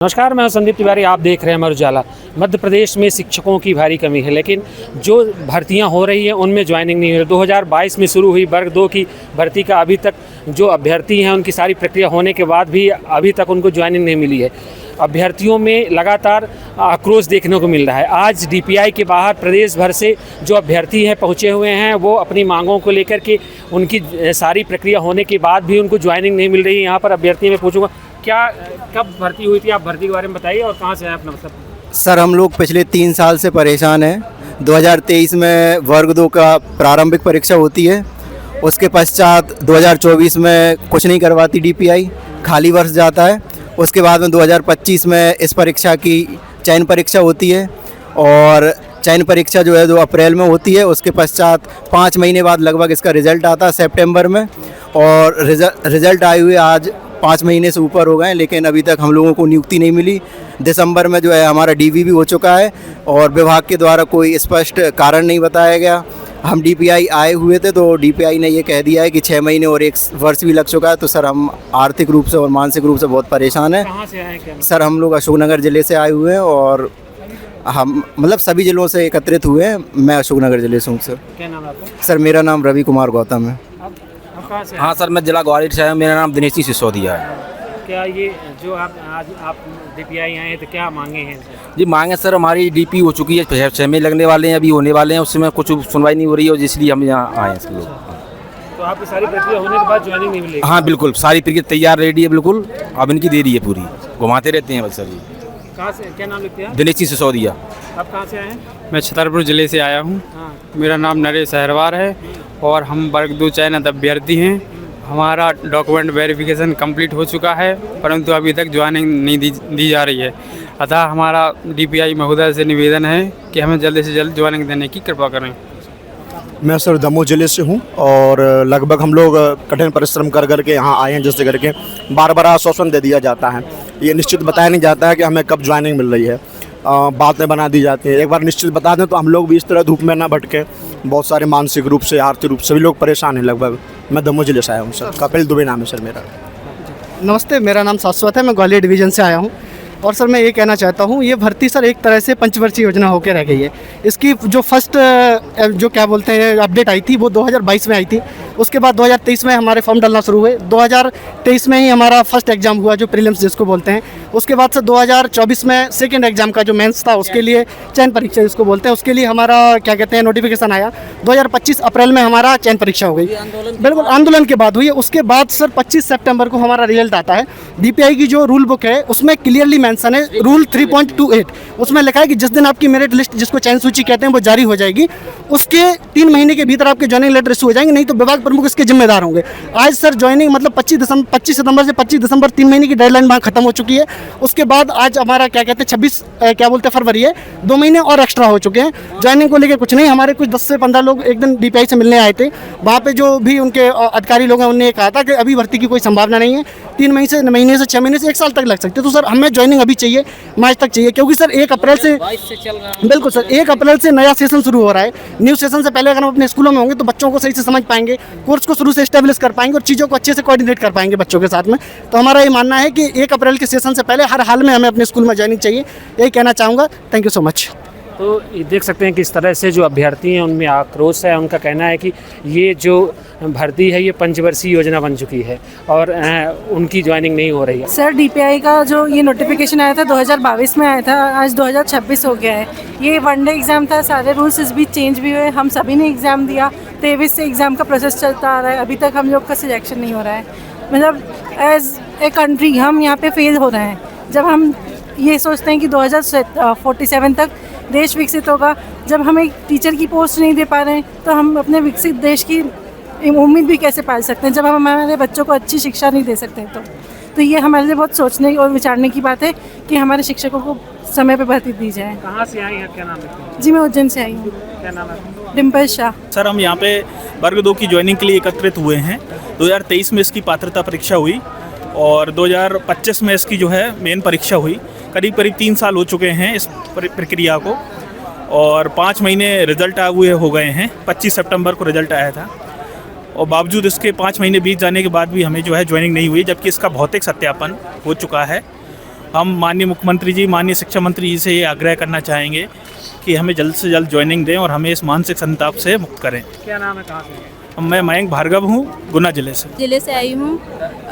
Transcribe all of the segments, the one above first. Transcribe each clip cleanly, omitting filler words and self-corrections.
नमस्कार, मैं संदीप तिवारी। आप देख रहे हैं अमर उजाला। मध्य प्रदेश में शिक्षकों की भारी कमी है, लेकिन जो भर्तियां हो रही हैं उनमें ज्वाइनिंग नहीं हो रही। 2022 में शुरू हुई वर्ग 2 की भर्ती का अभी तक जो अभ्यर्थी हैं उनकी सारी प्रक्रिया होने के बाद भी अभी तक उनको ज्वाइनिंग नहीं मिली है। अभ्यर्थियों में लगातार आक्रोश देखने को मिल रहा है। आज डीपीआई के बाहर प्रदेश भर से जो अभ्यर्थी हैं पहुँचे हुए हैं, वो अपनी मांगों को लेकर के उनकी सारी प्रक्रिया होने के बाद भी उनको ज्वाइनिंग नहीं मिल रही है। यहाँ पर अभ्यर्थी मैं पूछूंगा, क्या कब भर्ती हुई थी? आप भर्ती के बारे में बताइए और कहाँ से आए अपना मतलब। सर, हम लोग पिछले 3 साल से परेशान हैं। 2023 में वर्ग 2 का प्रारंभिक परीक्षा होती है, उसके पश्चात 2024 में कुछ नहीं करवाती डीपीआई, खाली वर्ष जाता है। उसके बाद में 2025 में इस परीक्षा की चयन परीक्षा होती है और चयन परीक्षा जो है 2 अप्रैल में होती है। उसके पश्चात 5 महीने बाद लगभग इसका रिज़ल्ट आता है सितंबर में, और रिज़ल्ट आए हुए आज 5 महीने से ऊपर हो गए, लेकिन अभी तक हम लोगों को नियुक्ति नहीं मिली। दिसंबर में जो है हमारा डीवी भी हो चुका है और विभाग के द्वारा कोई स्पष्ट कारण नहीं बताया गया। हम डीपीआई आए हुए थे तो डीपीआई ने ये कह दिया है कि 6 महीने और 1 वर्ष भी लग चुका है। तो सर, हम आर्थिक रूप से और मानसिक रूप से बहुत परेशान हैं। कहाँ से आए क्या? सर, हम लोग अशोकनगर ज़िले से आए हुए हैं और हम मतलब सभी ज़िलों से एकत्रित हुए हैं। मैं अशोकनगर ज़िले से हूँ सर। क्या नाम है आपका? सर, मेरा नाम रवि कुमार गौतम है। आप कहाँ से? हाँ सर, मैं जिला ग्वालियर से आया हूँ। मेरा नाम दिनेश सिसोदिया है। क्या ये जो आप डीपीआई आए हैं तो क्या मांगे हैं? जी मांगे सर, हमारी डीपी हो चुकी है, 6 महीने लगने वाले हैं, अभी होने वाले हैं, उसमें कुछ सुनवाई नहीं हो रही है और इसलिए हम यहाँ आए हैं सब लोग। तो आपकी सारी प्रक्रिया होने के बाद ज्वाइनिंग नहीं मिलेगी? हाँ बिल्कुल, सारी प्रक्रिया तैयार रेडी है बिल्कुल। अब इनकी देरी है पूरी, घुमाते रहते हैं बस सर जी। कहाँ से, क्या नाम लिखते हैं? दिनेश सिसोदिया। आप कहाँ से आए हैं? मैं छतरपुर ज़िले से आया हूँ। हाँ। मेरा नाम नरेश अहरवार है और हम वर्ग 2 चयनित अभ्यर्थी हैं। हमारा डॉक्यूमेंट वेरिफिकेशन कंप्लीट हो चुका है, परंतु अभी तक ज्वाइनिंग नहीं दी जा रही है। अतः हमारा डीपीआई महोदय से निवेदन है कि हमें जल्द से जल्द ज्वाइनिंग देने की कृपा करें। मैं सर दमोह ज़िले से हूँ और लगभग हम लोग कठिन परिश्रम कर करके यहाँ आए हैं, जिससे करके बार बार आश्वासन दे दिया जाता है। ये निश्चित बताया नहीं जाता है कि हमें कब ज्वाइनिंग मिल रही है। बातें बना दी जाती हैं। एक बार निश्चित बता दें तो हम लोग भी इस तरह धूप में ना भटके। बहुत सारे मानसिक रूप से, आर्थिक रूप से सभी लोग परेशान हैं लगभग। मैं दमोह ज़िले से आया हूँ सर। कपिल दुबे नाम है सर मेरा। नमस्ते, मेरा नाम शाश्वत है। मैं ग्वालियर डिवीज़न से आया हूँ और सर मैं ये कहना चाहता हूँ, ये भर्ती सर एक तरह से पंचवर्षीय योजना होकर रह गई है। इसकी जो फर्स्ट जो क्या बोलते हैं अपडेट आई थी वो 2022 में आई थी। उसके बाद 2023 में हमारे फॉर्म डालना शुरू हुए। 2023 में ही हमारा फर्स्ट एग्ज़ाम हुआ जो प्रीलिम्स जिसको बोलते हैं। उसके बाद से 2024 में सेकंड एग्ज़ाम का जो मेंस था उसके लिए चयन परीक्षा जिसको बोलते हैं, उसके लिए हमारा क्या कहते हैं नोटिफिकेशन आया। 2025 अप्रैल में हमारा चयन परीक्षा हो गई, बिल्कुल आंदोलन के बाद हुई है। उसके बाद सर 25 सितंबर को हमारा रिजल्ट आता है। डीपीआई की जो रूल बुक है उसमें क्लियरली मेंशन है, रूल 3.28, उसमें लिखा है कि जिस दिन आपकी मेरिट लिस्ट जिसको चयन सूची कहते हैं वो जारी हो जाएगी, उसके 3 महीने के भीतर आपके ज्वाइनिंग लेटर इशू हो जाएंगे, नहीं तो विभाग प्रमुख इसके जिम्मेदार होंगे। आज सर ज्वाइनिंग मतलब 25 सितंबर से 25 दिसंबर 3 महीने की डेडलाइन वहाँ खत्म हो चुकी है। उसके बाद आज हमारा क्या कहते हैं 26 क्या बोलते हैं फरवरी है, 2 महीने और एक्स्ट्रा हो चुके हैं। ज्वाइनिंग को लेकर कुछ नहीं। हमारे कुछ 10 से 15 लोग एक दिन डीपीआई से मिलने आए थे। वहाँ पे जो भी उनके अधिकारी लोग हैं उन्होंने कहा था कि अभी भर्ती की कोई संभावना नहीं है, 3 महीने से 6 महीने से 1 साल तक लग सकते। तो सर हमें ज्वाइनिंग अभी चाहिए, मार्च तक चाहिए, क्योंकि सर 1 अप्रैल से बिल्कुल सर 1 अप्रैल से नया सेशन शुरू हो रहा है। न्यू सेशन से पहले अगर हम अपने स्कूलों में होंगे तो बच्चों को सही से समझ पाएंगे, कोर्स को शुरू से एस्टेब्लिश कर पाएंगे और चीज़ों को अच्छे से कोऑर्डिनेट कर पाएंगे बच्चों के साथ में। तो हमारा ये मानना है कि 1 अप्रैल के सेशन से पहले हर हाल में हमें अपने स्कूल में ज्वाइनिंग चाहिए। यही कहना चाहूँगा। Thank you so much. तो ये देख सकते हैं कि इस तरह से जो अभ्यर्थी हैं उनमें आक्रोश है। उनका कहना है कि ये जो भर्ती है ये पंचवर्षीय योजना बन चुकी है और उनकी ज्वाइनिंग नहीं हो रही है। सर डीपीआई का जो ये नोटिफिकेशन आया था 2022 में आया था, आज 2026 हो गया है। ये 1 डे एग्ज़ाम था, सारे रूल्स इस बीच चेंज भी हुए। हम सभी ने एग्ज़ाम दिया, 23 से एग्ज़ाम का प्रोसेस चलता आ रहा है, अभी तक हम लोग का सिलेक्शन नहीं हो रहा है। मतलब एज ए कंट्री हम यहाँ पे फेल हो रहे हैं। जब हम ये सोचते हैं कि 2047 तक देश विकसित होगा, जब हम एक टीचर की पोस्ट नहीं दे पा रहे हैं तो हम अपने विकसित देश की उम्मीद भी कैसे पाल सकते हैं, जब हम हमारे बच्चों को अच्छी शिक्षा नहीं दे सकते। तो ये हमारे लिए बहुत सोचने और विचारने की बात है कि हमारे शिक्षकों को समय पर भर्ती दी जाए। कहाँ से आई हैं, क्या नाम है? जी मैं उज्जैन से आई हूँ। क्या नाम है? डिम्पल शाह। सर हम यहाँ पे वर्ग 2 की ज्वाइनिंग के लिए एकत्रित हुए हैं। 2023 में इसकी पात्रता परीक्षा हुई और 2025 में इसकी जो है मेन परीक्षा हुई। करीब 3 साल हो चुके हैं इस प्रक्रिया को और 5 महीने रिजल्ट आए हुए हो गए हैं। 25 सितंबर को रिजल्ट आया था और बावजूद इसके 5 महीने बीत जाने के बाद भी हमें जो है ज्वाइनिंग नहीं हुई, जबकि इसका भौतिक सत्यापन हो चुका है हम माननीय मुख्यमंत्री जी, माननीय शिक्षा मंत्री जी से ये आग्रह करना चाहेंगे कि हमें जल्द से जल्द ज्वाइनिंग दें और हमें इस मानसिक संताप से मुक्त करें। क्या नाम है, कहाँ से? मैं मयंक भार्गव हूँ, गुना जिले से आई हूँ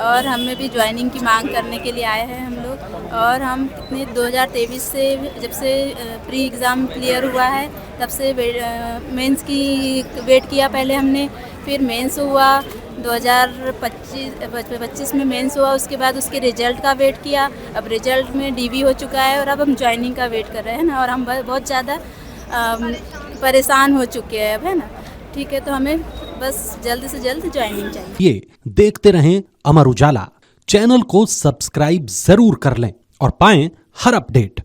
और हमें भी ज्वाइनिंग की मांग करने के लिए आए हैं हम लोग। और हम कितने 2023 से जब से प्री एग्ज़ाम क्लियर हुआ है तब से मेंस की वेट किया पहले हमने, फिर मेंस हुआ 2025 में मेंस हुआ, उसके बाद उसके रिजल्ट का वेट किया, अब रिजल्ट में डीवी हो चुका है और अब हम ज्वाइनिंग का वेट कर रहे हैं ना। और हम बहुत ज़्यादा परेशान हो चुके हैं अब, है ना। ठीक है, तो हमें बस जल्द से जल्द ज्वाइनिंग चाहिए। ये देखते रहें अमर उजाला, चैनल को सब्सक्राइब जरूर कर लें और पाएं हर अपडेट।